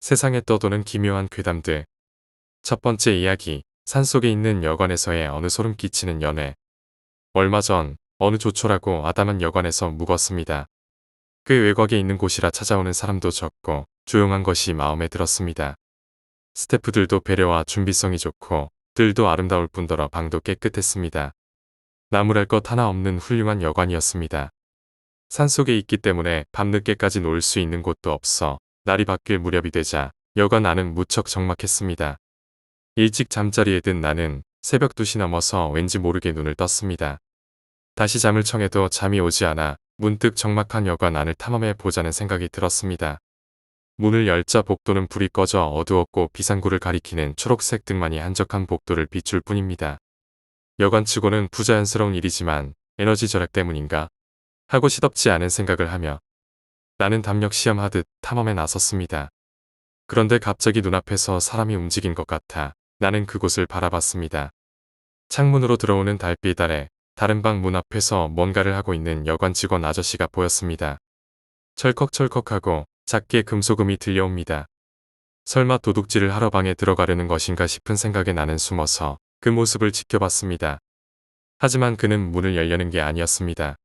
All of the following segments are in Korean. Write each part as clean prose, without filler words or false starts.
세상에 떠도는 기묘한 괴담들. 첫 번째 이야기, 산속에 있는 여관에서의 어느 소름 끼치는 연애. 얼마 전 어느 조촐하고 아담한 여관에서 묵었습니다. 꽤 외곽에 있는 곳이라 찾아오는 사람도 적고 조용한 것이 마음에 들었습니다. 스태프들도 배려와 준비성이 좋고 들도 아름다울 뿐더러 방도 깨끗했습니다. 나무랄 것 하나 없는 훌륭한 여관이었습니다. 산속에 있기 때문에 밤늦게까지 놀 수 있는 곳도 없어 날이 바뀔 무렵이 되자 여관 안은 무척 적막했습니다. 일찍 잠자리에 든 나는 새벽 2시 넘어서 왠지 모르게 눈을 떴습니다. 다시 잠을 청해도 잠이 오지 않아 문득 적막한 여관 안을 탐험해 보자는 생각이 들었습니다. 문을 열자 복도는 불이 꺼져 어두웠고 비상구를 가리키는 초록색 등만이 한적한 복도를 비출 뿐입니다. 여관치고는 부자연스러운 일이지만 에너지 절약 때문인가 하고 시덥지 않은 생각을 하며 나는 담력 시험하듯 탐험에 나섰습니다. 그런데 갑자기 눈앞에서 사람이 움직인 것 같아 나는 그곳을 바라봤습니다. 창문으로 들어오는 달빛 아래 다른 방 문 앞에서 뭔가를 하고 있는 여관 직원 아저씨가 보였습니다. 철컥철컥하고 작게 금소금이 들려옵니다. 설마 도둑질을 하러 방에 들어가려는 것인가 싶은 생각에 나는 숨어서 그 모습을 지켜봤습니다. 하지만 그는 문을 열려는 게 아니었습니다.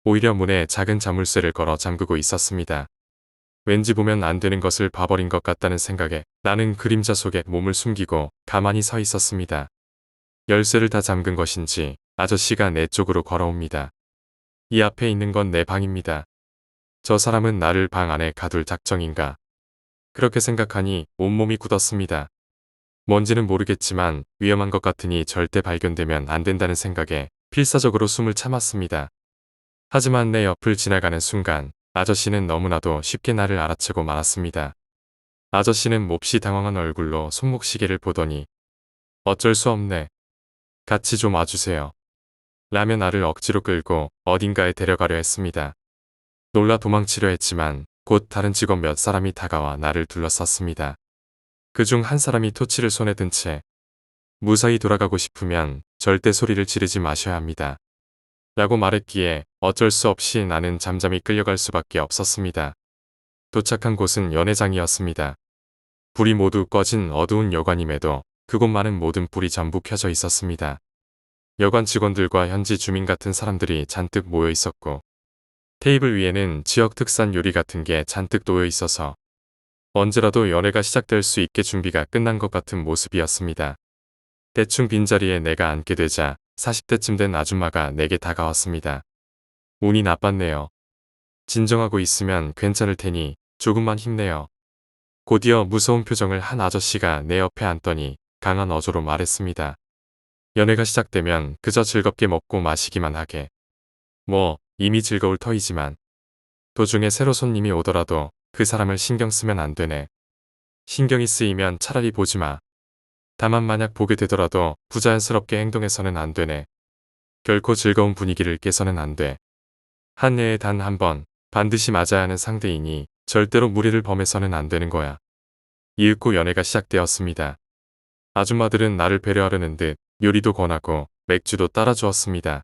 오히려 문에 작은 자물쇠를 걸어 잠그고 있었습니다. 왠지 보면 안 되는 것을 봐버린 것 같다는 생각에 나는 그림자 속에 몸을 숨기고 가만히 서 있었습니다. 열쇠를 다 잠근 것인지 아저씨가 내 쪽으로 걸어옵니다. 이 앞에 있는 건 내 방입니다. 저 사람은 나를 방 안에 가둘 작정인가. 그렇게 생각하니 온몸이 굳었습니다. 뭔지는 모르겠지만 위험한 것 같으니 절대 발견되면 안 된다는 생각에 필사적으로 숨을 참았습니다. 하지만 내 옆을 지나가는 순간 아저씨는 너무나도 쉽게 나를 알아채고 말았습니다. 아저씨는 몹시 당황한 얼굴로 손목시계를 보더니 어쩔 수 없네. 같이 좀 와주세요. 라며 나를 억지로 끌고 어딘가에 데려가려 했습니다. 놀라 도망치려 했지만 곧 다른 직원 몇 사람이 다가와 나를 둘러쌌습니다. 그중 한 사람이 토치를 손에 든 채 무사히 돌아가고 싶으면 절대 소리를 지르지 마셔야 합니다. 라고 말했기에 어쩔 수 없이 나는 잠잠히 끌려갈 수밖에 없었습니다. 도착한 곳은 연회장이었습니다. 불이 모두 꺼진 어두운 여관임에도 그곳만은 모든 불이 전부 켜져 있었습니다. 여관 직원들과 현지 주민 같은 사람들이 잔뜩 모여 있었고 테이블 위에는 지역 특산 요리 같은 게 잔뜩 놓여 있어서 언제라도 연회가 시작될 수 있게 준비가 끝난 것 같은 모습이었습니다. 대충 빈자리에 내가 앉게 되자 40대쯤 된 아줌마가 내게 다가왔습니다. 운이 나빴네요. 진정하고 있으면 괜찮을 테니 조금만 힘내요. 곧이어 무서운 표정을 한 아저씨가 내 옆에 앉더니 강한 어조로 말했습니다. 연회가 시작되면 그저 즐겁게 먹고 마시기만 하게. 뭐 이미 즐거울 터이지만 도중에 새로 손님이 오더라도 그 사람을 신경 쓰면 안 되네. 신경이 쓰이면 차라리 보지 마. 다만 만약 보게 되더라도 부자연스럽게 행동해서는 안 되네. 결코 즐거운 분위기를 깨서는 안 돼. 한 해에 단 한 번 반드시 맞아야 하는 상대이니 절대로 무리를 범해서는 안 되는 거야. 이윽고 연회가 시작되었습니다. 아줌마들은 나를 배려하려는 듯 요리도 권하고 맥주도 따라주었습니다.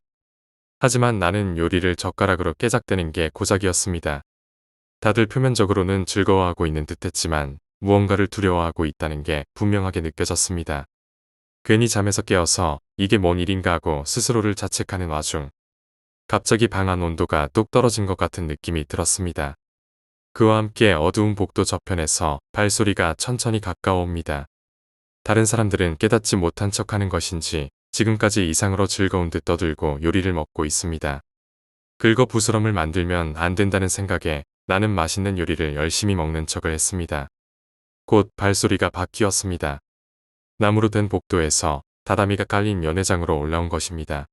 하지만 나는 요리를 젓가락으로 깨작대는 게 고작이었습니다. 다들 표면적으로는 즐거워하고 있는 듯했지만 무언가를 두려워하고 있다는 게 분명하게 느껴졌습니다. 괜히 잠에서 깨어서 이게 뭔 일인가 하고 스스로를 자책하는 와중 갑자기 방 안 온도가 뚝 떨어진 것 같은 느낌이 들었습니다. 그와 함께 어두운 복도 저편에서 발소리가 천천히 가까워옵니다. 다른 사람들은 깨닫지 못한 척하는 것인지 지금까지 이상으로 즐거운 듯 떠들고 요리를 먹고 있습니다. 긁어 부스럼을 만들면 안 된다는 생각에 나는 맛있는 요리를 열심히 먹는 척을 했습니다. 곧 발소리가 바뀌었습니다. 나무로 된 복도에서 다다미가 깔린 연회장으로 올라온 것입니다.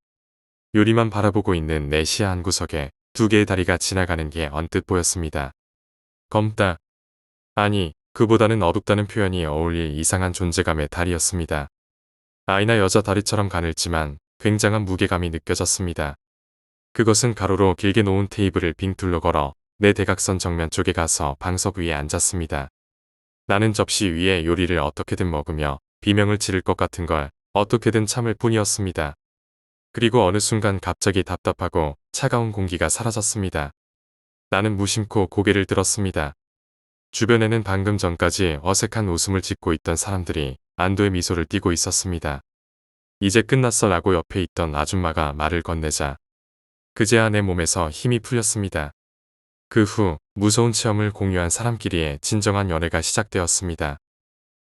요리만 바라보고 있는 내 시야 한 구석에 두 개의 다리가 지나가는 게 언뜻 보였습니다. 검다. 아니, 그보다는 어둡다는 표현이 어울릴 이상한 존재감의 다리였습니다. 아이나 여자 다리처럼 가늘지만 굉장한 무게감이 느껴졌습니다. 그것은 가로로 길게 놓은 테이블을 빙 둘러 걸어 내 대각선 정면 쪽에 가서 방석 위에 앉았습니다. 나는 접시 위에 요리를 어떻게든 먹으며 비명을 지를 것 같은 걸 어떻게든 참을 뿐이었습니다. 그리고 어느 순간 갑자기 답답하고 차가운 공기가 사라졌습니다. 나는 무심코 고개를 들었습니다. 주변에는 방금 전까지 어색한 웃음을 짓고 있던 사람들이 안도의 미소를 띠고 있었습니다. 이제 끝났어 라고 옆에 있던 아줌마가 말을 건네자 그제야 내 몸에서 힘이 풀렸습니다. 그 후 무서운 체험을 공유한 사람끼리의 진정한 연애가 시작되었습니다.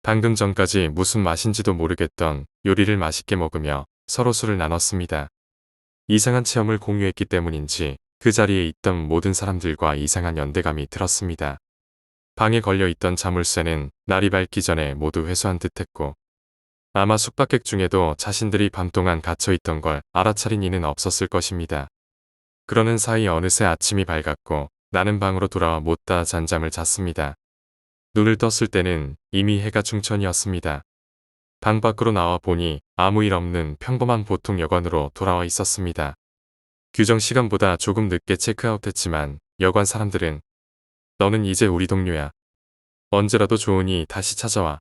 방금 전까지 무슨 맛인지도 모르겠던 요리를 맛있게 먹으며 서로 술을 나눴습니다. 이상한 체험을 공유했기 때문인지 그 자리에 있던 모든 사람들과 이상한 연대감이 들었습니다. 방에 걸려있던 자물쇠는 날이 밝기 전에 모두 회수한 듯했고 아마 숙박객 중에도 자신들이 밤 동안 갇혀있던 걸 알아차린 이는 없었을 것입니다. 그러는 사이 어느새 아침이 밝았고 나는 방으로 돌아와 못다 잔잠을 잤습니다. 눈을 떴을 때는 이미 해가 중천이었습니다. 방 밖으로 나와 보니 아무 일 없는 평범한 보통 여관으로 돌아와 있었습니다. 규정 시간보다 조금 늦게 체크아웃했지만 여관 사람들은 너는 이제 우리 동료야. 언제라도 좋으니 다시 찾아와.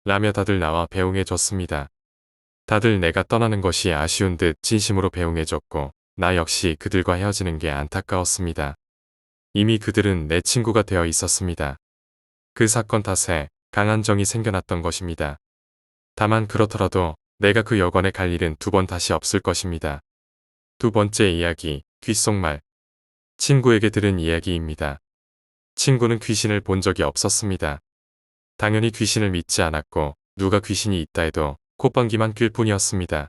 라며 다들 나와 배웅해줬습니다. 다들 내가 떠나는 것이 아쉬운 듯 진심으로 배웅해줬고 나 역시 그들과 헤어지는 게 안타까웠습니다. 이미 그들은 내 친구가 되어 있었습니다. 그 사건 탓에 강한 정이 생겨났던 것입니다. 다만 그렇더라도 내가 그 여관에 갈 일은 두 번 다시 없을 것입니다. 두 번째 이야기, 귓속말. 친구에게 들은 이야기입니다. 친구는 귀신을 본 적이 없었습니다. 당연히 귀신을 믿지 않았고 누가 귀신이 있다 해도 콧방귀만 낄 뿐이었습니다.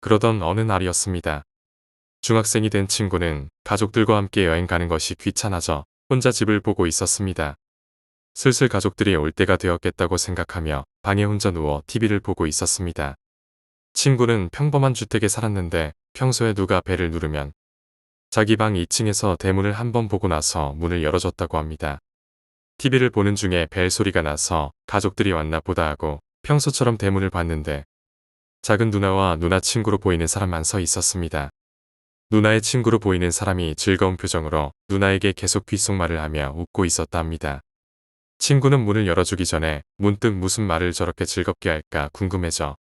그러던 어느 날이었습니다. 중학생이 된 친구는 가족들과 함께 여행 가는 것이 귀찮아져 혼자 집을 보고 있었습니다. 슬슬 가족들이 올 때가 되었겠다고 생각하며 방에 혼자 누워 TV를 보고 있었습니다. 친구는 평범한 주택에 살았는데 평소에 누가 벨을 누르면 자기 방 2층에서 대문을 한번 보고 나서 문을 열어줬다고 합니다. TV를 보는 중에 벨 소리가 나서 가족들이 왔나 보다 하고 평소처럼 대문을 봤는데 작은 누나와 누나 친구로 보이는 사람만 서 있었습니다. 누나의 친구로 보이는 사람이 즐거운 표정으로 누나에게 계속 귓속말을 하며 웃고 있었다 합니다. 친구는 문을 열어주기 전에 문득 무슨 말을 저렇게 즐겁게 할까 궁금해져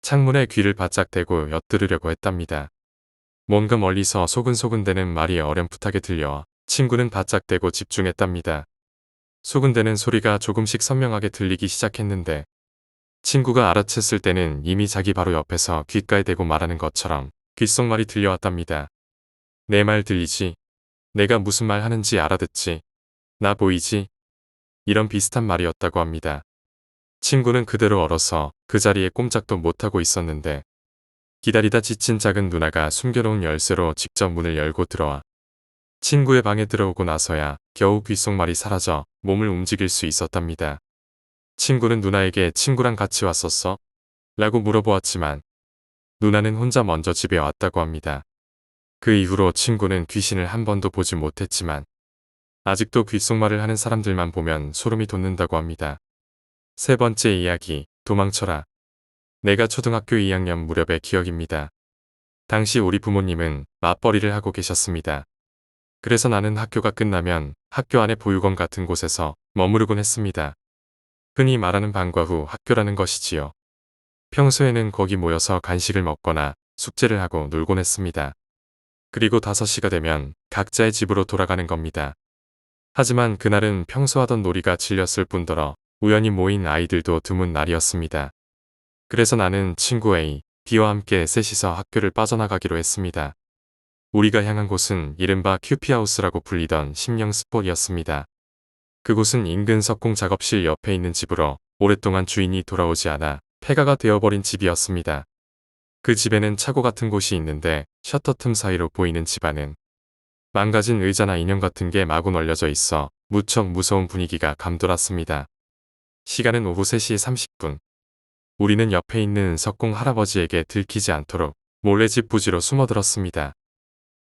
창문에 귀를 바짝 대고 엿들으려고 했답니다. 뭔가 멀리서 소근소근대는 말이 어렴풋하게 들려와 친구는 바짝 대고 집중했답니다. 소근대는 소리가 조금씩 선명하게 들리기 시작했는데 친구가 알아챘을 때는 이미 자기 바로 옆에서 귓가에 대고 말하는 것처럼 귓속말이 들려왔답니다. 내 말 들리지? 내가 무슨 말 하는지 알아듣지? 나 보이지? 이런 비슷한 말이었다고 합니다. 친구는 그대로 얼어서 그 자리에 꼼짝도 못하고 있었는데 기다리다 지친 작은 누나가 숨겨놓은 열쇠로 직접 문을 열고 들어와 친구의 방에 들어오고 나서야 겨우 귓속말이 사라져 몸을 움직일 수 있었답니다. 친구는 누나에게 친구랑 같이 왔었어? 라고 물어보았지만 누나는 혼자 먼저 집에 왔다고 합니다. 그 이후로 친구는 귀신을 한 번도 보지 못했지만 아직도 귓속말을 하는 사람들만 보면 소름이 돋는다고 합니다. 세 번째 이야기, 도망쳐라. 내가 초등학교 2학년 무렵의 기억입니다. 당시 우리 부모님은 맞벌이를 하고 계셨습니다. 그래서 나는 학교가 끝나면 학교 안에 보육원 같은 곳에서 머무르곤 했습니다. 흔히 말하는 방과 후 학교라는 것이지요. 평소에는 거기 모여서 간식을 먹거나 숙제를 하고 놀곤 했습니다. 그리고 5시가 되면 각자의 집으로 돌아가는 겁니다. 하지만 그날은 평소 하던 놀이가 질렸을 뿐더러 우연히 모인 아이들도 드문 날이었습니다. 그래서 나는 친구 A, D와 함께 셋이서 학교를 빠져나가기로 했습니다. 우리가 향한 곳은 이른바 큐피하우스라고 불리던 심령 스폿이었습니다. 그곳은 인근 석공 작업실 옆에 있는 집으로 오랫동안 주인이 돌아오지 않아 폐가가 되어버린 집이었습니다. 그 집에는 차고 같은 곳이 있는데 셔터 틈 사이로 보이는 집 안은 망가진 의자나 인형 같은 게 마구 널려져 있어 무척 무서운 분위기가 감돌았습니다. 시간은 오후 3시 30분. 우리는 옆에 있는 석공 할아버지에게 들키지 않도록 몰래 집 부지로 숨어들었습니다.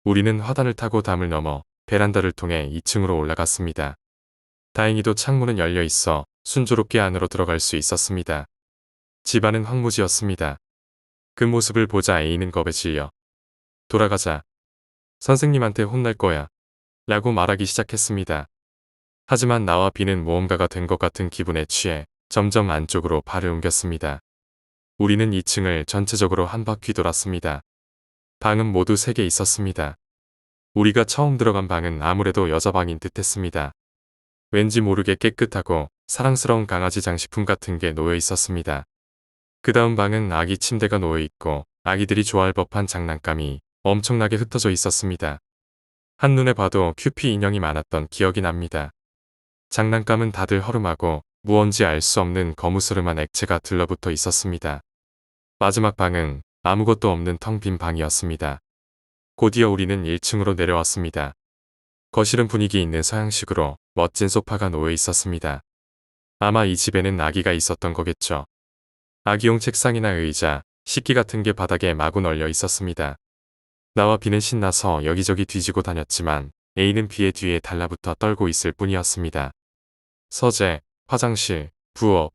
우리는 화단을 타고 담을 넘어 베란다를 통해 2층으로 올라갔습니다. 다행히도 창문은 열려 있어 순조롭게 안으로 들어갈 수 있었습니다. 집안은 황무지였습니다. 그 모습을 보자 A는 겁에 질려 돌아가자. 선생님한테 혼날 거야. 라고 말하기 시작했습니다. 하지만 나와 B는 모험가가 된 것 같은 기분에 취해 점점 안쪽으로 발을 옮겼습니다. 우리는 2층을 전체적으로 한 바퀴 돌았습니다. 방은 모두 3개 있었습니다. 우리가 처음 들어간 방은 아무래도 여자 방인 듯 했습니다. 왠지 모르게 깨끗하고 사랑스러운 강아지 장식품 같은 게 놓여 있었습니다. 그 다음 방은 아기 침대가 놓여 있고 아기들이 좋아할 법한 장난감이 엄청나게 흩어져 있었습니다. 한눈에 봐도 큐피 인형이 많았던 기억이 납니다. 장난감은 다들 허름하고 무언지 알 수 없는 거무스름한 액체가 들러붙어 있었습니다. 마지막 방은 아무것도 없는 텅 빈 방이었습니다. 곧이어 우리는 1층으로 내려왔습니다. 거실은 분위기 있는 서양식으로 멋진 소파가 놓여 있었습니다. 아마 이 집에는 아기가 있었던 거겠죠. 아기용 책상이나 의자, 식기 같은 게 바닥에 마구 널려 있었습니다. 나와 비는 신나서 여기저기 뒤지고 다녔지만 A는 비에 뒤에 달라붙어 떨고 있을 뿐이었습니다. 서재, 화장실, 부엌,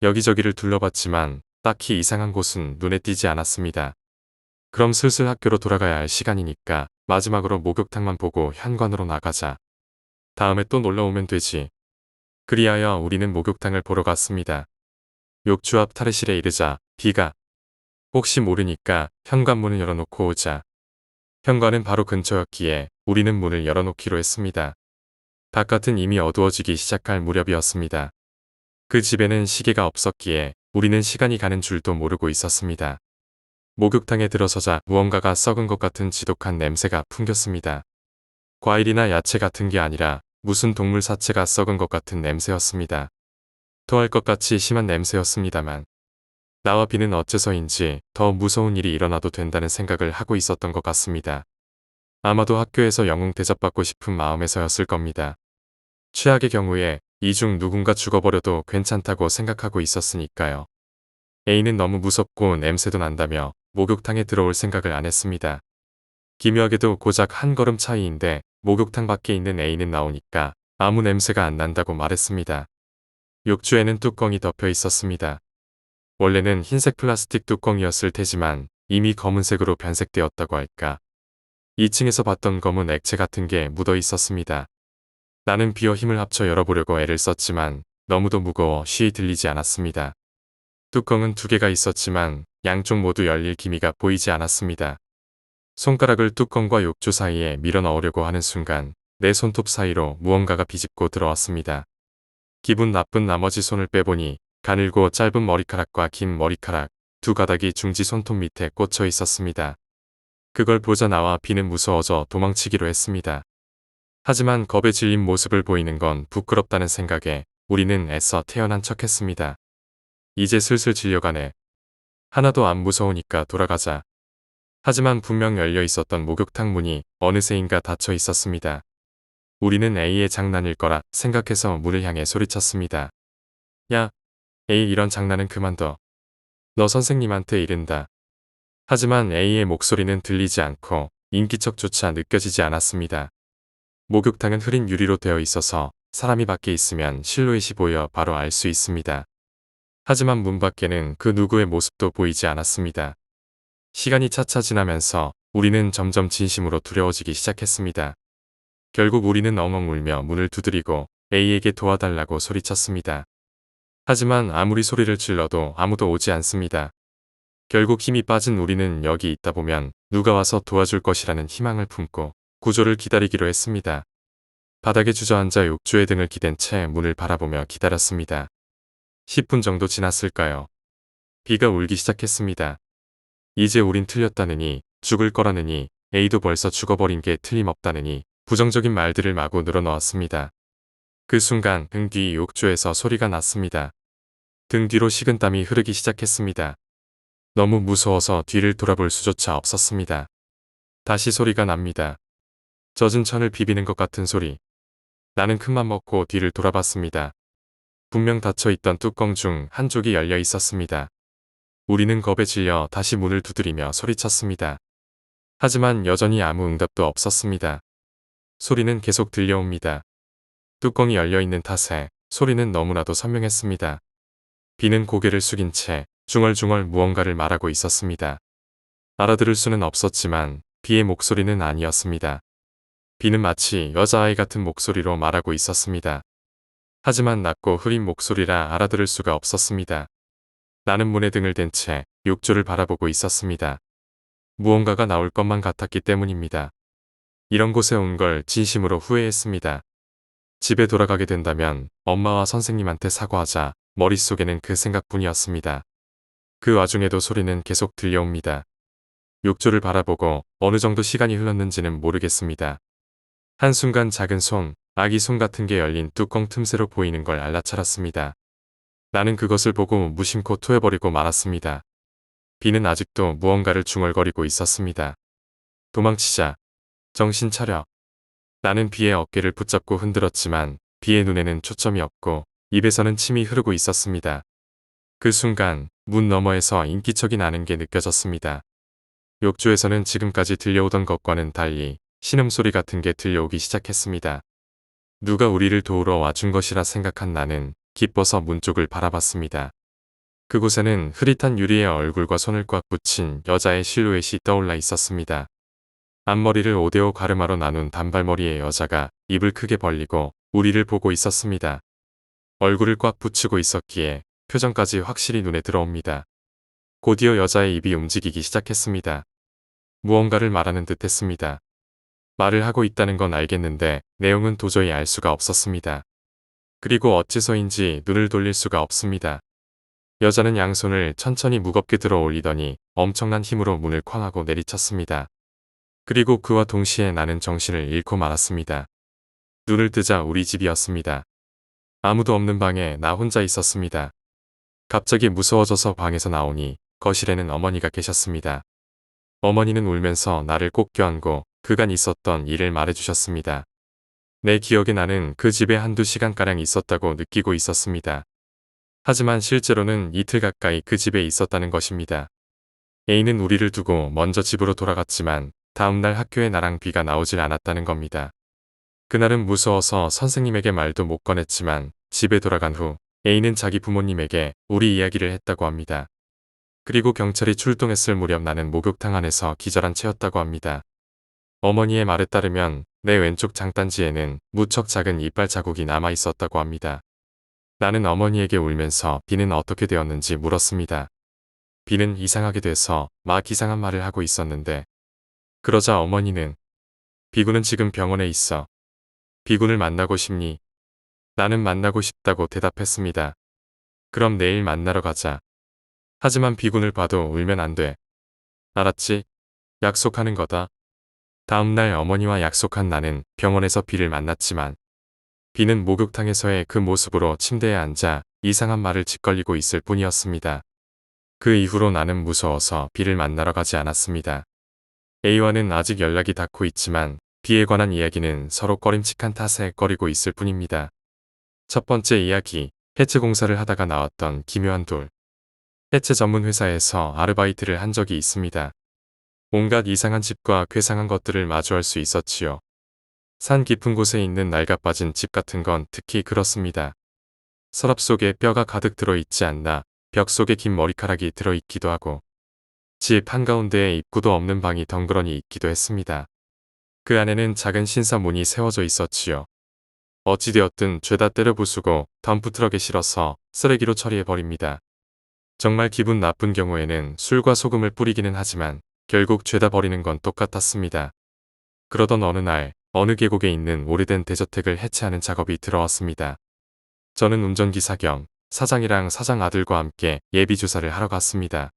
여기저기를 둘러봤지만 딱히 이상한 곳은 눈에 띄지 않았습니다. 그럼 슬슬 학교로 돌아가야 할 시간이니까 마지막으로 목욕탕만 보고 현관으로 나가자. 다음에 또 놀러오면 되지. 그리하여 우리는 목욕탕을 보러 갔습니다. 욕조 앞 탈의실에 이르자 B가 혹시 모르니까 현관문을 열어놓고 오자. 현관은 바로 근처였기에 우리는 문을 열어놓기로 했습니다. 바깥은 이미 어두워지기 시작할 무렵이었습니다. 그 집에는 시계가 없었기에 우리는 시간이 가는 줄도 모르고 있었습니다. 목욕탕에 들어서자 무언가가 썩은 것 같은 지독한 냄새가 풍겼습니다. 과일이나 야채 같은 게 아니라 무슨 동물 사체가 썩은 것 같은 냄새였습니다. 토할 것 같이 심한 냄새였습니다만 나와 비는 어째서인지 더 무서운 일이 일어나도 된다는 생각을 하고 있었던 것 같습니다. 아마도 학교에서 영웅 대접받고 싶은 마음에서였을 겁니다. 최악의 경우에 이 중 누군가 죽어버려도 괜찮다고 생각하고 있었으니까요. A는 너무 무섭고 냄새도 난다며 목욕탕에 들어올 생각을 안 했습니다. 기묘하게도 고작 한 걸음 차이인데 목욕탕 밖에 있는 A는 나오니까 아무 냄새가 안 난다고 말했습니다. 욕조에는 뚜껑이 덮여 있었습니다. 원래는 흰색 플라스틱 뚜껑이었을 테지만 이미 검은색으로 변색되었다고 할까. 2층에서 봤던 검은 액체 같은 게 묻어 있었습니다. 나는 비어 힘을 합쳐 열어보려고 애를 썼지만 너무도 무거워 쉬이 들리지 않았습니다. 뚜껑은 2개가 있었지만 양쪽 모두 열릴 기미가 보이지 않았습니다. 손가락을 뚜껑과 욕조 사이에 밀어 넣으려고 하는 순간 내 손톱 사이로 무언가가 비집고 들어왔습니다. 기분 나쁜 나머지 손을 빼보니 가늘고 짧은 머리카락과 긴 머리카락, 2가닥이 중지 손톱 밑에 꽂혀 있었습니다. 그걸 보자 나와 비는 무서워져 도망치기로 했습니다. 하지만 겁에 질린 모습을 보이는 건 부끄럽다는 생각에 우리는 애써 태연한 척했습니다. 이제 슬슬 질려가네. 하나도 안 무서우니까 돌아가자. 하지만 분명 열려 있었던 목욕탕 문이 어느새인가 닫혀 있었습니다. 우리는 A의 장난일 거라 생각해서 문을 향해 소리쳤습니다. 야, A 이런 장난은 그만둬. 너 선생님한테 이른다. 하지만 A의 목소리는 들리지 않고 인기척조차 느껴지지 않았습니다. 목욕탕은 흐린 유리로 되어 있어서 사람이 밖에 있으면 실루엣이 보여 바로 알 수 있습니다. 하지만 문 밖에는 그 누구의 모습도 보이지 않았습니다. 시간이 차차 지나면서 우리는 점점 진심으로 두려워지기 시작했습니다. 결국 우리는 엉엉 울며 문을 두드리고 A에게 도와달라고 소리쳤습니다. 하지만 아무리 소리를 질러도 아무도 오지 않습니다. 결국 힘이 빠진 우리는 여기 있다 보면 누가 와서 도와줄 것이라는 희망을 품고 구조를 기다리기로 했습니다. 바닥에 주저앉아 욕조의 등을 기댄 채 문을 바라보며 기다렸습니다. 10분 정도 지났을까요? B가 울기 시작했습니다. 이제 우린 틀렸다느니, 죽을 거라느니, A도 벌써 죽어버린 게 틀림없다느니 부정적인 말들을 마구 늘어놓았습니다. 그 순간 등 뒤 욕조에서 소리가 났습니다. 등 뒤로 식은땀이 흐르기 시작했습니다. 너무 무서워서 뒤를 돌아볼 수조차 없었습니다. 다시 소리가 납니다. 젖은 천을 비비는 것 같은 소리. 나는 큰맘 먹고 뒤를 돌아봤습니다. 분명 닫혀있던 뚜껑 중 한쪽이 열려 있었습니다. 우리는 겁에 질려 다시 문을 두드리며 소리쳤습니다. 하지만 여전히 아무 응답도 없었습니다. 소리는 계속 들려옵니다. 뚜껑이 열려있는 탓에 소리는 너무나도 선명했습니다. 비는 고개를 숙인 채 중얼중얼 무언가를 말하고 있었습니다. 알아들을 수는 없었지만 비의 목소리는 아니었습니다. 비는 마치 여자아이 같은 목소리로 말하고 있었습니다. 하지만 낮고 흐린 목소리라 알아들을 수가 없었습니다. 나는 문에 등을 댄 채 욕조를 바라보고 있었습니다. 무언가가 나올 것만 같았기 때문입니다. 이런 곳에 온 걸 진심으로 후회했습니다. 집에 돌아가게 된다면 엄마와 선생님한테 사과하자 머릿속에는 그 생각뿐이었습니다. 그 와중에도 소리는 계속 들려옵니다. 욕조를 바라보고 어느 정도 시간이 흘렀는지는 모르겠습니다. 한순간 작은 손, 아기 손 같은 게 열린 뚜껑 틈새로 보이는 걸 알아차렸습니다. 나는 그것을 보고 무심코 토해버리고 말았습니다. 비는 아직도 무언가를 중얼거리고 있었습니다. 도망치자. 정신 차려. 나는 비의 어깨를 붙잡고 흔들었지만 비의 눈에는 초점이 없고 입에서는 침이 흐르고 있었습니다. 그 순간 문 너머에서 인기척이 나는 게 느껴졌습니다. 욕조에서는 지금까지 들려오던 것과는 달리 신음소리 같은 게 들려오기 시작했습니다. 누가 우리를 도우러 와준 것이라 생각한 나는 기뻐서 문 쪽을 바라봤습니다. 그곳에는 흐릿한 유리의 얼굴과 손을 꽉 붙인 여자의 실루엣이 떠올라 있었습니다. 앞머리를 5대5 가르마로 나눈 단발머리의 여자가 입을 크게 벌리고 우리를 보고 있었습니다. 얼굴을 꽉 붙이고 있었기에 표정까지 확실히 눈에 들어옵니다. 곧이어 여자의 입이 움직이기 시작했습니다. 무언가를 말하는 듯 했습니다. 말을 하고 있다는 건 알겠는데 내용은 도저히 알 수가 없었습니다. 그리고 어째서인지 눈을 돌릴 수가 없습니다. 여자는 양손을 천천히 무겁게 들어 올리더니 엄청난 힘으로 문을 쾅 하고 내리쳤습니다. 그리고 그와 동시에 나는 정신을 잃고 말았습니다. 눈을 뜨자 우리 집이었습니다. 아무도 없는 방에 나 혼자 있었습니다. 갑자기 무서워져서 방에서 나오니 거실에는 어머니가 계셨습니다. 어머니는 울면서 나를 꼭 껴안고 그간 있었던 일을 말해주셨습니다. 내 기억에 나는 그 집에 한두 시간가량 있었다고 느끼고 있었습니다. 하지만 실제로는 이틀 가까이 그 집에 있었다는 것입니다. A는 우리를 두고 먼저 집으로 돌아갔지만 다음날 학교에 나랑 비가 나오질 않았다는 겁니다. 그날은 무서워서 선생님에게 말도 못 꺼냈지만 집에 돌아간 후 A는 자기 부모님에게 우리 이야기를 했다고 합니다. 그리고 경찰이 출동했을 무렵 나는 목욕탕 안에서 기절한 채였다고 합니다. 어머니의 말에 따르면 내 왼쪽 장단지에는 무척 작은 이빨 자국이 남아 있었다고 합니다. 나는 어머니에게 울면서 비는 어떻게 되었는지 물었습니다. 비는 이상하게 돼서 막 이상한 말을 하고 있었는데 그러자 어머니는 비구는 지금 병원에 있어. 비군을 만나고 싶니? 나는 만나고 싶다고 대답했습니다. 그럼 내일 만나러 가자. 하지만 비군을 봐도 울면 안 돼. 알았지? 약속하는 거다. 다음날 어머니와 약속한 나는 병원에서 비를 만났지만 비는 목욕탕에서의 그 모습으로 침대에 앉아 이상한 말을 짓걸리고 있을 뿐이었습니다. 그 이후로 나는 무서워서 비를 만나러 가지 않았습니다. A와는 아직 연락이 닿고 있지만 비에 관한 이야기는 서로 꺼림칙한 탓에 꺼리고 있을 뿐입니다. 첫 번째 이야기, 해체 공사를 하다가 나왔던 기묘한 돌. 해체 전문 회사에서 아르바이트를 한 적이 있습니다. 온갖 이상한 집과 괴상한 것들을 마주할 수 있었지요. 산 깊은 곳에 있는 낡아빠진 집 같은 건 특히 그렇습니다. 서랍 속에 뼈가 가득 들어있지 않나 벽 속에 긴 머리카락이 들어있기도 하고 집 한가운데에 입구도 없는 방이 덩그러니 있기도 했습니다. 그 안에는 작은 신사문이 세워져 있었지요. 어찌되었든 죄다 때려 부수고 덤프트럭에 실어서 쓰레기로 처리해버립니다. 정말 기분 나쁜 경우에는 술과 소금을 뿌리기는 하지만 결국 죄다 버리는 건 똑같았습니다. 그러던 어느 날 어느 계곡에 있는 오래된 대저택을 해체하는 작업이 들어왔습니다. 저는 운전기사 겸 사장이랑 사장 아들과 함께 예비조사를 하러 갔습니다.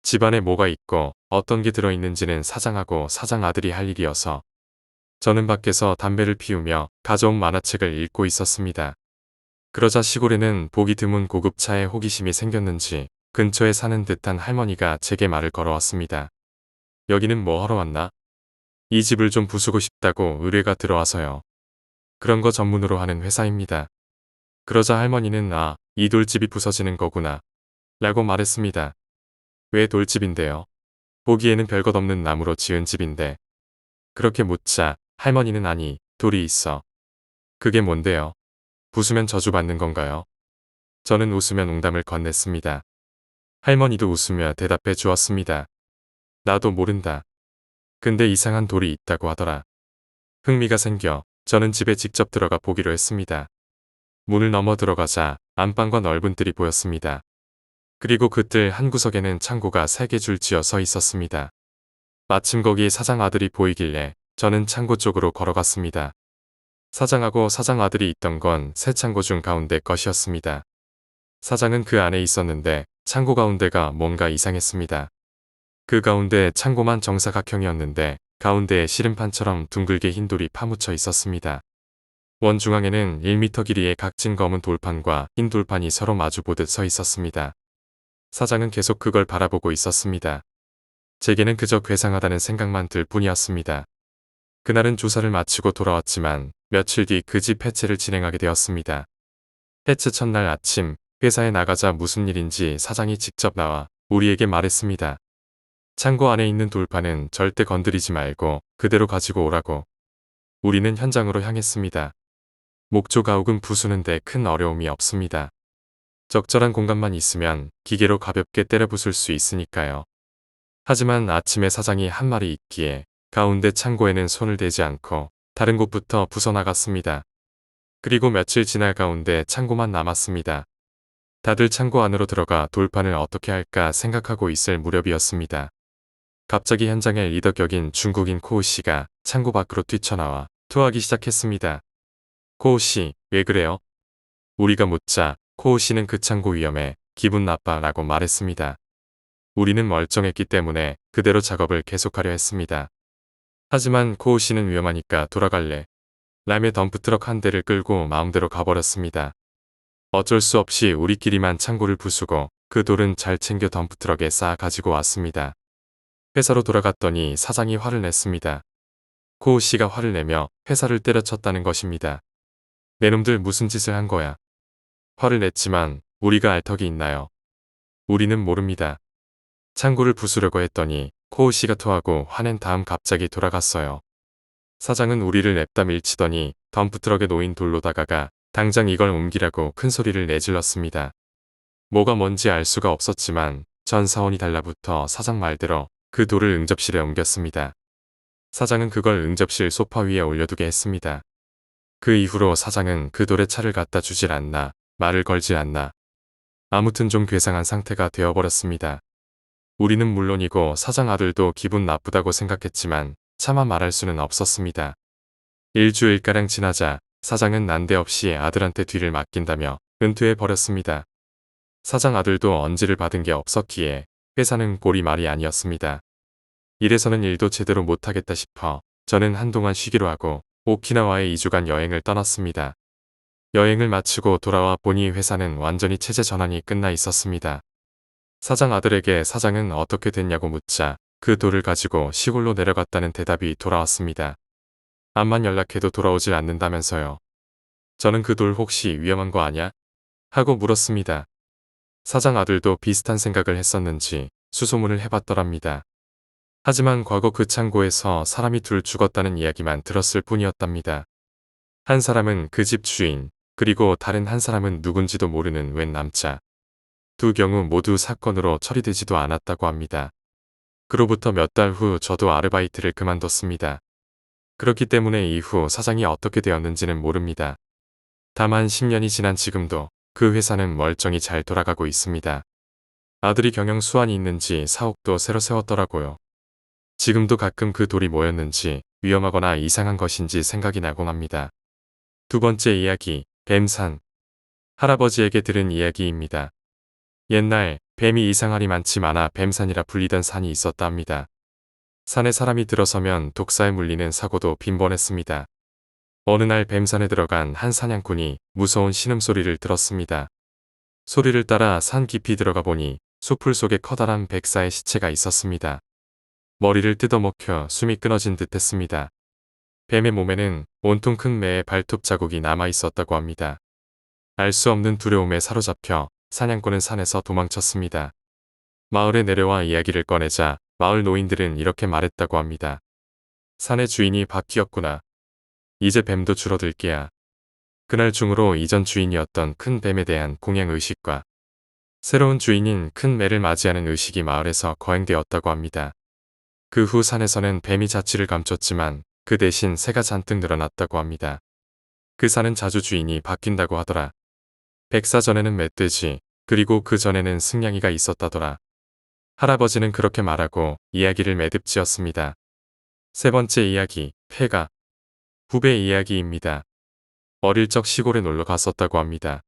집안에 뭐가 있고 어떤 게 들어있는지는 사장하고 사장 아들이 할 일이어서 저는 밖에서 담배를 피우며 가져온 만화책을 읽고 있었습니다. 그러자 시골에는 보기 드문 고급차에 호기심이 생겼는지 근처에 사는 듯한 할머니가 제게 말을 걸어왔습니다. 여기는 뭐 하러 왔나? 이 집을 좀 부수고 싶다고 의뢰가 들어와서요. 그런 거 전문으로 하는 회사입니다. 그러자 할머니는 이 돌집이 부서지는 거구나 라고 말했습니다. 왜 돌집인데요? 보기에는 별것 없는 나무로 지은 집인데. 그렇게 묻자 할머니는 아니, 돌이 있어. 그게 뭔데요? 부수면 저주받는 건가요? 저는 웃으며 농담을 건넸습니다. 할머니도 웃으며 대답해 주었습니다. 나도 모른다. 근데 이상한 돌이 있다고 하더라. 흥미가 생겨 저는 집에 직접 들어가 보기로 했습니다. 문을 넘어 들어가자 안방과 넓은 뜰이 보였습니다. 그리고 그 뜰 한 구석에는 창고가 3개 줄지어 서 있었습니다. 마침 거기 사장 아들이 보이길래 저는 창고 쪽으로 걸어갔습니다. 사장하고 사장 아들이 있던 건 세 창고 중 가운데 것이었습니다. 사장은 그 안에 있었는데 창고 가운데가 뭔가 이상했습니다. 그 가운데 창고만 정사각형이었는데 가운데에 씨름판처럼 둥글게 흰 돌이 파묻혀 있었습니다. 원중앙에는 1m 길이의 각진 검은 돌판과 흰 돌판이 서로 마주보듯 서 있었습니다. 사장은 계속 그걸 바라보고 있었습니다. 제게는 그저 괴상하다는 생각만 들 뿐이었습니다. 그날은 조사를 마치고 돌아왔지만 며칠 뒤 그 집 해체를 진행하게 되었습니다. 해체 첫날 아침 회사에 나가자 무슨 일인지 사장이 직접 나와 우리에게 말했습니다. 창고 안에 있는 돌판은 절대 건드리지 말고 그대로 가지고 오라고. 우리는 현장으로 향했습니다. 목조 가옥은 부수는데 큰 어려움이 없습니다. 적절한 공간만 있으면 기계로 가볍게 때려 부술 수 있으니까요. 하지만 아침에 사장이 한 말이 있기에 가운데 창고에는 손을 대지 않고 다른 곳부터 부숴나갔습니다. 그리고 며칠 지날 가운데 창고만 남았습니다. 다들 창고 안으로 들어가 돌판을 어떻게 할까 생각하고 있을 무렵이었습니다. 갑자기 현장의 리더격인 중국인 코우 씨가 창고 밖으로 뛰쳐나와 토하기 시작했습니다. 코우 씨, 왜 그래요? 우리가 묻자 코우 씨는 그 창고 위험해, 기분 나빠 라고 말했습니다. 우리는 멀쩡했기 때문에 그대로 작업을 계속하려 했습니다. 하지만 코우 씨는 위험하니까 돌아갈래. 라며 덤프트럭 한 대를 끌고 마음대로 가버렸습니다. 어쩔 수 없이 우리끼리만 창고를 부수고 그 돌은 잘 챙겨 덤프트럭에 쌓아 가지고 왔습니다. 회사로 돌아갔더니 사장이 화를 냈습니다. 코우 씨가 화를 내며 회사를 때려쳤다는 것입니다. 내 놈들 무슨 짓을 한 거야. 화를 냈지만 우리가 알 턱이 있나요? 우리는 모릅니다. 창고를 부수려고 했더니 코우 씨가 토하고 화낸 다음 갑자기 돌아갔어요. 사장은 우리를 냅다 밀치더니 덤프트럭에 놓인 돌로 다가가 당장 이걸 옮기라고 큰 소리를 내질렀습니다. 뭐가 뭔지 알 수가 없었지만 전 사원이 달라붙어 사장 말대로 그 돌을 응접실에 옮겼습니다. 사장은 그걸 응접실 소파 위에 올려두게 했습니다. 그 이후로 사장은 그 돌에 차를 갖다 주질 않나 말을 걸질 않나 아무튼 좀 괴상한 상태가 되어버렸습니다. 우리는 물론이고 사장 아들도 기분 나쁘다고 생각했지만 차마 말할 수는 없었습니다. 일주일가량 지나자 사장은 난데없이 아들한테 뒤를 맡긴다며 은퇴해버렸습니다. 사장 아들도 언지를 받은 게 없었기에 회사는 꼴이 말이 아니었습니다. 이래서는 일도 제대로 못하겠다 싶어 저는 한동안 쉬기로 하고 오키나와에 2주간 여행을 떠났습니다. 여행을 마치고 돌아와 보니 회사는 완전히 체제 전환이 끝나 있었습니다. 사장 아들에게 사장은 어떻게 됐냐고 묻자 그 돌을 가지고 시골로 내려갔다는 대답이 돌아왔습니다. 암만 연락해도 돌아오질 않는다면서요. 저는 그 돌 혹시 위험한 거 아냐? 하고 물었습니다. 사장 아들도 비슷한 생각을 했었는지 수소문을 해봤더랍니다. 하지만 과거 그 창고에서 사람이 둘 죽었다는 이야기만 들었을 뿐이었답니다. 한 사람은 그 집 주인, 그리고 다른 한 사람은 누군지도 모르는 웬 남자. 두 경우 모두 사건으로 처리되지도 않았다고 합니다. 그로부터 몇 달 후 저도 아르바이트를 그만뒀습니다. 그렇기 때문에 이후 사장이 어떻게 되었는지는 모릅니다. 다만 10년이 지난 지금도 그 회사는 멀쩡히 잘 돌아가고 있습니다. 아들이 경영 수완이 있는지 사옥도 새로 세웠더라고요. 지금도 가끔 그 돌이 뭐였는지 위험하거나 이상한 것인지 생각이 나곤 합니다. 두 번째 이야기, 뱀산. 할아버지에게 들은 이야기입니다. 옛날 뱀이 이상하리 많지 많아 뱀산이라 불리던 산이 있었다 합니다. 산에 사람이 들어서면 독사에 물리는 사고도 빈번했습니다. 어느 날 뱀산에 들어간 한 사냥꾼이 무서운 신음소리를 들었습니다. 소리를 따라 산 깊이 들어가 보니 숲풀 속에 커다란 백사의 시체가 있었습니다. 머리를 뜯어먹혀 숨이 끊어진 듯 했습니다. 뱀의 몸에는 온통 큰 매의 발톱 자국이 남아 있었다고 합니다. 알 수 없는 두려움에 사로잡혀 사냥꾼은 산에서 도망쳤습니다. 마을에 내려와 이야기를 꺼내자 마을 노인들은 이렇게 말했다고 합니다. 산의 주인이 바뀌었구나. 이제 뱀도 줄어들 게야. 그날 중으로 이전 주인이었던 큰 뱀에 대한 공양의식과 새로운 주인인 큰 매를 맞이하는 의식이 마을에서 거행되었다고 합니다. 그 후 산에서는 뱀이 자취를 감췄지만 그 대신 새가 잔뜩 늘어났다고 합니다. 그 산은 자주 주인이 바뀐다고 하더라. 백사 전에는 멧돼지, 그리고 그 전에는 승냥이가 있었다더라. 할아버지는 그렇게 말하고 이야기를 매듭지었습니다. 세 번째 이야기, 폐가. 후배 이야기입니다. 어릴 적 시골에 놀러 갔었다고 합니다.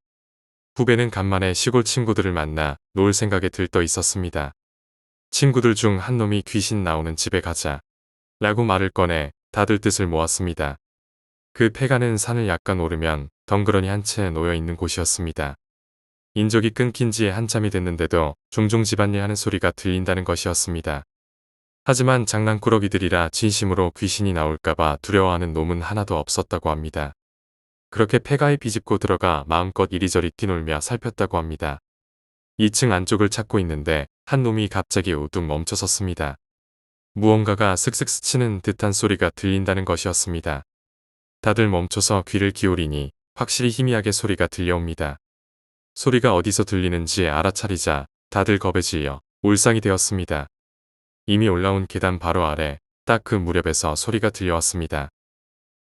후배는 간만에 시골 친구들을 만나 놀 생각에 들떠 있었습니다. 친구들 중 한 놈이 귀신 나오는 집에 가자 라고 말을 꺼내 다들 뜻을 모았습니다. 그 폐가는 산을 약간 오르면 덩그러니 한 채 놓여 있는 곳이었습니다. 인적이 끊긴 지 한참이 됐는데도 종종 집안일 하는 소리가 들린다는 것이었습니다. 하지만 장난꾸러기들이라 진심으로 귀신이 나올까봐 두려워하는 놈은 하나도 없었다고 합니다. 그렇게 폐가에 비집고 들어가 마음껏 이리저리 뛰놀며 살폈다고 합니다. 2층 안쪽을 찾고 있는데 한 놈이 갑자기 우뚝 멈춰섰습니다. 무언가가 슥슥 스치는 듯한 소리가 들린다는 것이었습니다. 다들 멈춰서 귀를 기울이니 확실히 희미하게 소리가 들려옵니다. 소리가 어디서 들리는지 알아차리자 다들 겁에 질려 울상이 되었습니다. 이미 올라온 계단 바로 아래 딱 그 무렵에서 소리가 들려왔습니다.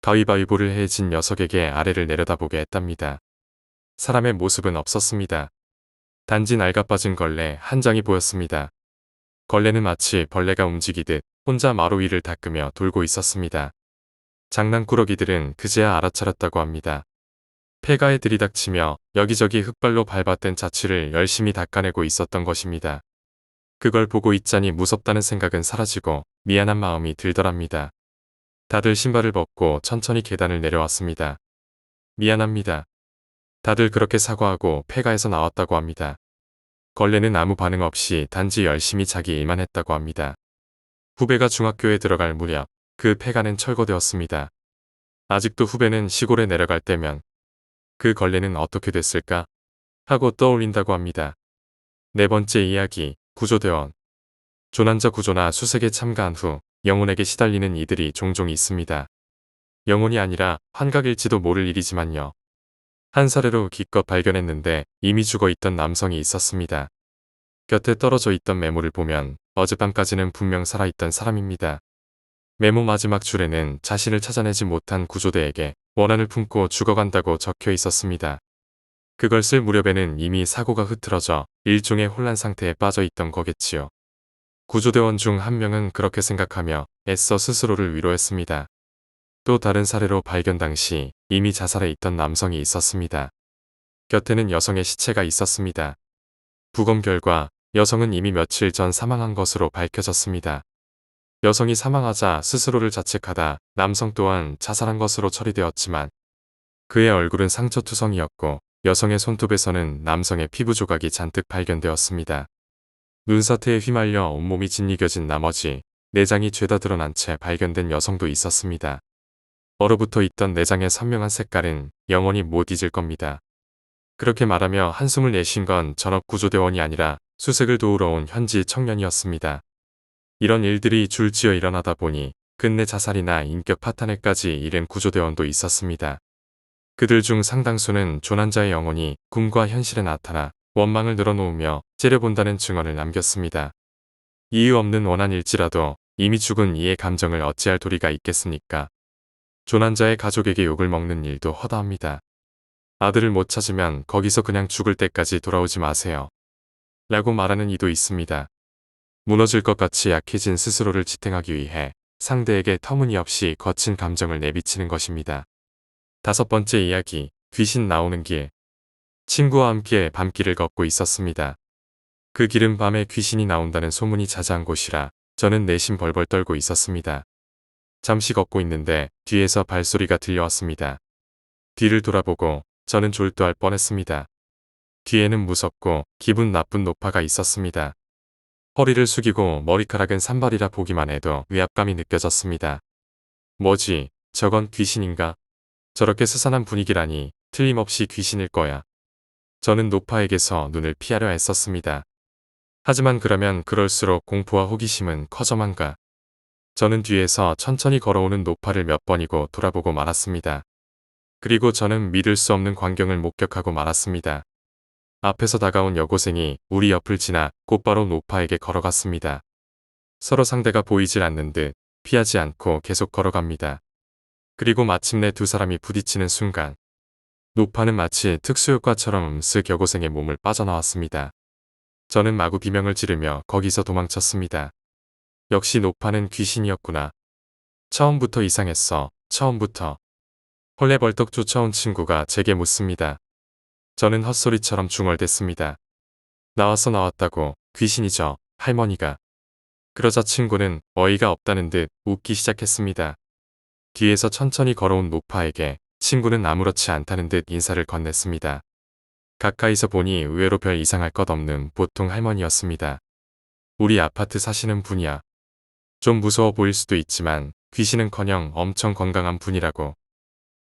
가위바위보를 해진 녀석에게 아래를 내려다보게 했답니다. 사람의 모습은 없었습니다. 단지 낡아빠진 걸레 한 장이 보였습니다. 걸레는 마치 벌레가 움직이듯 혼자 마루 위를 닦으며 돌고 있었습니다. 장난꾸러기들은 그제야 알아차렸다고 합니다. 폐가에 들이닥치며 여기저기 흙발로 밟아댄 자취를 열심히 닦아내고 있었던 것입니다. 그걸 보고 있자니 무섭다는 생각은 사라지고 미안한 마음이 들더랍니다. 다들 신발을 벗고 천천히 계단을 내려왔습니다. 미안합니다. 다들 그렇게 사과하고 폐가에서 나왔다고 합니다. 걸레는 아무 반응 없이 단지 열심히 자기 일만 했다고 합니다. 후배가 중학교에 들어갈 무렵 그 폐가는 철거되었습니다. 아직도 후배는 시골에 내려갈 때면 그 걸레는 어떻게 됐을까 하고 떠올린다고 합니다. 네 번째 이야기, 구조대원. 조난자 구조나 수색에 참가한 후 영혼에게 시달리는 이들이 종종 있습니다. 영혼이 아니라 환각일지도 모를 일이지만요. 한 사례로 기껏 발견했는데 이미 죽어있던 남성이 있었습니다. 곁에 떨어져 있던 메모를 보면 어젯밤까지는 분명 살아있던 사람입니다. 메모 마지막 줄에는 자신을 찾아내지 못한 구조대에게 원한을 품고 죽어간다고 적혀 있었습니다. 그걸 쓸 무렵에는 이미 사고가 흐트러져 일종의 혼란 상태에 빠져 있던 거겠지요. 구조대원 중 한 명은 그렇게 생각하며 애써 스스로를 위로했습니다. 또 다른 사례로 발견 당시 이미 자살해 있던 남성이 있었습니다. 곁에는 여성의 시체가 있었습니다. 부검 결과 여성은 이미 며칠 전 사망한 것으로 밝혀졌습니다. 여성이 사망하자 스스로를 자책하다 남성 또한 자살한 것으로 처리되었지만 그의 얼굴은 상처투성이었고 여성의 손톱에서는 남성의 피부 조각이 잔뜩 발견되었습니다. 눈사태에 휘말려 온몸이 짓이겨진 나머지 내장이 죄다 드러난 채 발견된 여성도 있었습니다. 얼어붙어 있던 내장의 선명한 색깔은 영원히 못 잊을 겁니다. 그렇게 말하며 한숨을 내쉰 건 전업 구조대원이 아니라 수색을 도우러 온 현지 청년이었습니다. 이런 일들이 줄지어 일어나다 보니 끝내 자살이나 인격 파탄에까지 이른 구조대원도 있었습니다. 그들 중 상당수는 조난자의 영혼이 꿈과 현실에 나타나 원망을 늘어놓으며 째려본다는 증언을 남겼습니다. 이유 없는 원한일지라도 이미 죽은 이의 감정을 어찌할 도리가 있겠습니까? 조난자의 가족에게 욕을 먹는 일도 허다합니다. 아들을 못 찾으면 거기서 그냥 죽을 때까지 돌아오지 마세요. 라고 말하는 이도 있습니다. 무너질 것 같이 약해진 스스로를 지탱하기 위해 상대에게 터무니없이 거친 감정을 내비치는 것입니다. 다섯 번째 이야기, 귀신 나오는 길. 친구와 함께 밤길을 걷고 있었습니다. 그 길은 밤에 귀신이 나온다는 소문이 자자한 곳이라 저는 내심 벌벌 떨고 있었습니다. 잠시 걷고 있는데 뒤에서 발소리가 들려왔습니다. 뒤를 돌아보고 저는 졸도할 뻔했습니다. 뒤에는 무섭고 기분 나쁜 노파가 있었습니다. 허리를 숙이고 머리카락은 산발이라 보기만 해도 위압감이 느껴졌습니다. 뭐지, 저건 귀신인가? 저렇게 스산한 분위기라니 틀림없이 귀신일 거야. 저는 노파에게서 눈을 피하려 애썼습니다. 하지만 그러면 그럴수록 공포와 호기심은 커져만가. 저는 뒤에서 천천히 걸어오는 노파를 몇 번이고 돌아보고 말았습니다. 그리고 저는 믿을 수 없는 광경을 목격하고 말았습니다. 앞에서 다가온 여고생이 우리 옆을 지나 곧바로 노파에게 걸어갔습니다. 서로 상대가 보이질 않는 듯 피하지 않고 계속 걸어갑니다. 그리고 마침내 두 사람이 부딪히는 순간 노파는 마치 특수효과처럼 쓱 여고생의 몸을 빠져나왔습니다. 저는 마구 비명을 지르며 거기서 도망쳤습니다. 역시 노파는 귀신이었구나. 처음부터 이상했어. 처음부터. 헐레벌떡 쫓아온 친구가 제게 묻습니다. 저는 헛소리처럼 중얼댔습니다. 나왔다고 귀신이죠, 할머니가. 그러자 친구는 어이가 없다는 듯 웃기 시작했습니다. 뒤에서 천천히 걸어온 노파에게 친구는 아무렇지 않다는 듯 인사를 건넸습니다. 가까이서 보니 의외로 별 이상할 것 없는 보통 할머니였습니다. 우리 아파트 사시는 분이야. 좀 무서워 보일 수도 있지만 귀신은커녕 엄청 건강한 분이라고.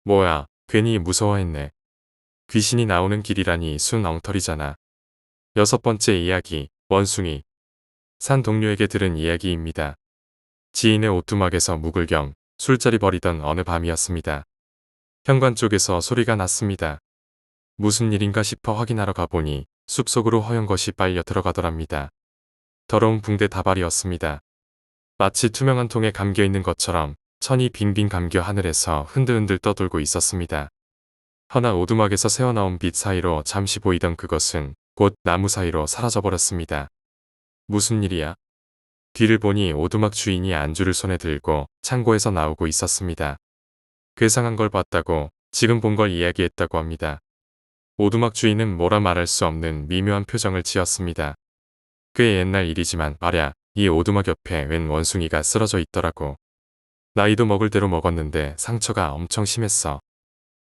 뭐야, 괜히 무서워했네. 귀신이 나오는 길이라니 순 엉터리잖아. 6번째 이야기, 원숭이. 산 동료에게 들은 이야기입니다. 지인의 오두막에서 묵을 겸 술자리 벌이던 어느 밤이었습니다. 현관 쪽에서 소리가 났습니다. 무슨 일인가 싶어 확인하러 가보니 숲속으로 허연 것이 빨려 들어가더랍니다. 더러운 붕대 다발이었습니다. 마치 투명한 통에 감겨있는 것처럼 천이 빙빙 감겨 하늘에서 흔들흔들 떠돌고 있었습니다. 허나 오두막에서 새어나온 빛 사이로 잠시 보이던 그것은 곧 나무 사이로 사라져버렸습니다. 무슨 일이야? 뒤를 보니 오두막 주인이 안주를 손에 들고 창고에서 나오고 있었습니다. 괴상한 걸 봤다고 지금 본 걸 이야기했다고 합니다. 오두막 주인은 뭐라 말할 수 없는 미묘한 표정을 지었습니다. 꽤 옛날 일이지만 말야, 이 오두막 옆에 웬 원숭이가 쓰러져 있더라고. 나이도 먹을 대로 먹었는데 상처가 엄청 심했어.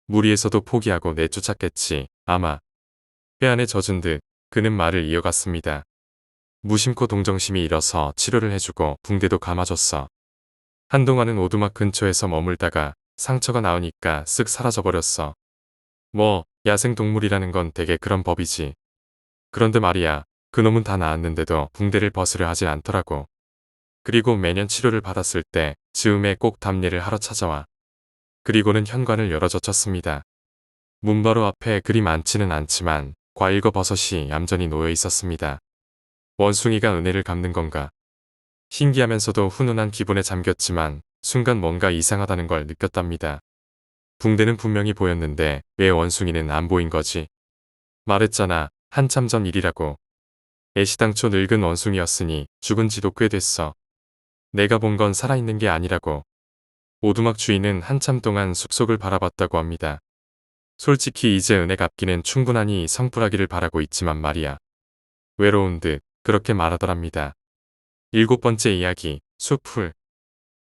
무리에서도 포기하고 내쫓았겠지, 아마. 뼈 안에 젖은 듯 그는 말을 이어갔습니다. 무심코 동정심이 일어서 치료를 해주고 붕대도 감아줬어. 한동안은 오두막 근처에서 머물다가 상처가 나으니까 쓱 사라져버렸어. 뭐 야생동물이라는 건 되게 그런 법이지. 그런데 말이야, 그놈은 다 나았는데도 붕대를 벗으려 하지 않더라고. 그리고 매년 치료를 받았을 때 즈음에 꼭 답례를 하러 찾아와. 그리고는 현관을 열어 젖혔습니다. 문 바로 앞에 그리 많지는 않지만 과일과 버섯이 얌전히 놓여 있었습니다. 원숭이가 은혜를 갚는 건가? 신기하면서도 훈훈한 기분에 잠겼지만 순간 뭔가 이상하다는 걸 느꼈답니다. 붕대는 분명히 보였는데 왜 원숭이는 안 보인 거지? 말했잖아, 한참 전 일이라고. 애시당초 늙은 원숭이였으니 죽은 지도 꽤 됐어. 내가 본 건 살아있는 게 아니라고. 오두막 주인은 한참 동안 숲속을 바라봤다고 합니다. 솔직히 이제 은혜 갚기는 충분하니 성불하기를 바라고 있지만 말이야. 외로운 듯 그렇게 말하더랍니다. 7번째 이야기, 숲풀.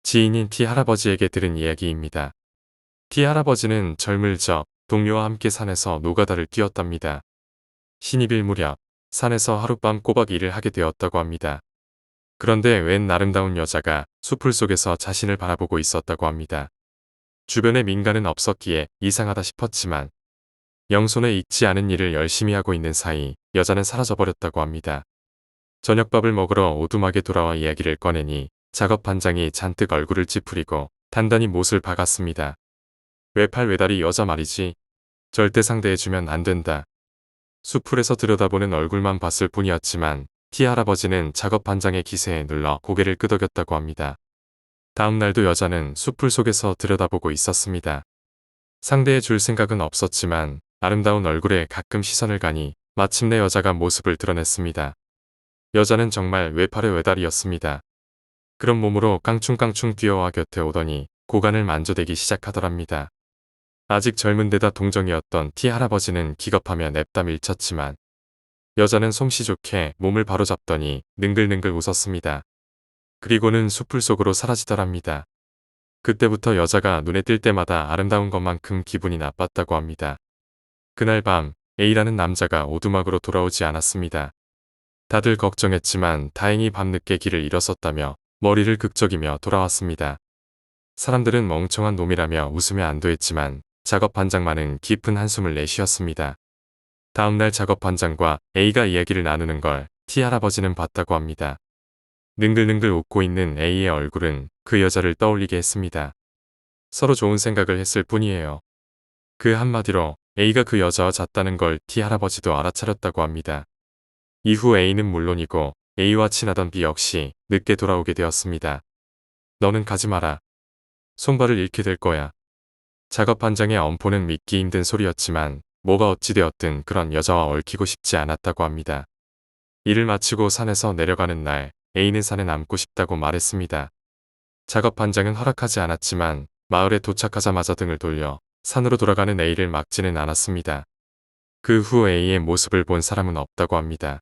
지인인 T 할아버지에게 들은 이야기입니다. T 할아버지는 젊을 적 동료와 함께 산에서 노가다를 뛰었답니다. 신입일 무렵 산에서 하룻밤 꼬박 일을 하게 되었다고 합니다. 그런데 웬 아름다운 여자가 숲풀 속에서 자신을 바라보고 있었다고 합니다. 주변에 민가는 없었기에 이상하다 싶었지만 영손에 익지 않은 일을 열심히 하고 있는 사이 여자는 사라져버렸다고 합니다. 저녁밥을 먹으러 오두막에 돌아와 이야기를 꺼내니 작업 반장이 잔뜩 얼굴을 찌푸리고 단단히 못을 박았습니다. 외팔 외다리 여자 말이지. 절대 상대해주면 안 된다. 숲풀에서 들여다보는 얼굴만 봤을 뿐이었지만 T 할아버지는 작업 반장의 기세에 눌러 고개를 끄덕였다고 합니다. 다음 날도 여자는 숲풀 속에서 들여다보고 있었습니다. 상대해 줄 생각은 없었지만 아름다운 얼굴에 가끔 시선을 가니 마침내 여자가 모습을 드러냈습니다. 여자는 정말 외팔의 외다리였습니다. 그런 몸으로 깡충깡충 뛰어와 곁에 오더니 고관을 만져대기 시작하더랍니다. 아직 젊은 데다 동정이었던 T 할아버지는 기겁하며 냅다 밀쳤지만 여자는 솜씨 좋게 몸을 바로잡더니 능글능글 웃었습니다. 그리고는 숲풀 속으로 사라지더랍니다. 그때부터 여자가 눈에 띌 때마다 아름다운 것만큼 기분이 나빴다고 합니다. 그날 밤 A라는 남자가 오두막으로 돌아오지 않았습니다. 다들 걱정했지만 다행히 밤늦게 길을 잃었었다며 머리를 극적이며 돌아왔습니다. 사람들은 멍청한 놈이라며 웃으며 안도했지만 작업 반장만은 깊은 한숨을 내쉬었습니다. 다음날 작업 반장과 A가 이야기를 나누는 걸 T 할아버지는 봤다고 합니다. 능글능글 웃고 있는 A의 얼굴은 그 여자를 떠올리게 했습니다. 서로 좋은 생각을 했을 뿐이에요. 그 한마디로 A가 그 여자와 잤다는 걸 T 할아버지도 알아차렸다고 합니다. 이후 A는 물론이고 A와 친하던 B 역시 늦게 돌아오게 되었습니다. 너는 가지 마라. 손발을 잃게 될 거야. 작업 반장의 엄포는 믿기 힘든 소리였지만 뭐가 어찌되었든 그런 여자와 얽히고 싶지 않았다고 합니다. 일을 마치고 산에서 내려가는 날 A는 산에 남고 싶다고 말했습니다. 작업 반장은 허락하지 않았지만 마을에 도착하자마자 등을 돌려 산으로 돌아가는 A를 막지는 않았습니다. 그 후 A의 모습을 본 사람은 없다고 합니다.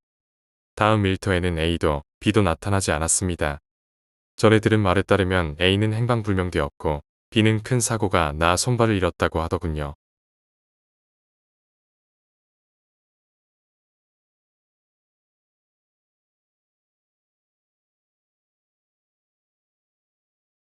다음 일터에는 A도 B도 나타나지 않았습니다. 전에 들은 말에 따르면 A는 행방불명되었고 B는 큰 사고가 나 손발을 잃었다고 하더군요.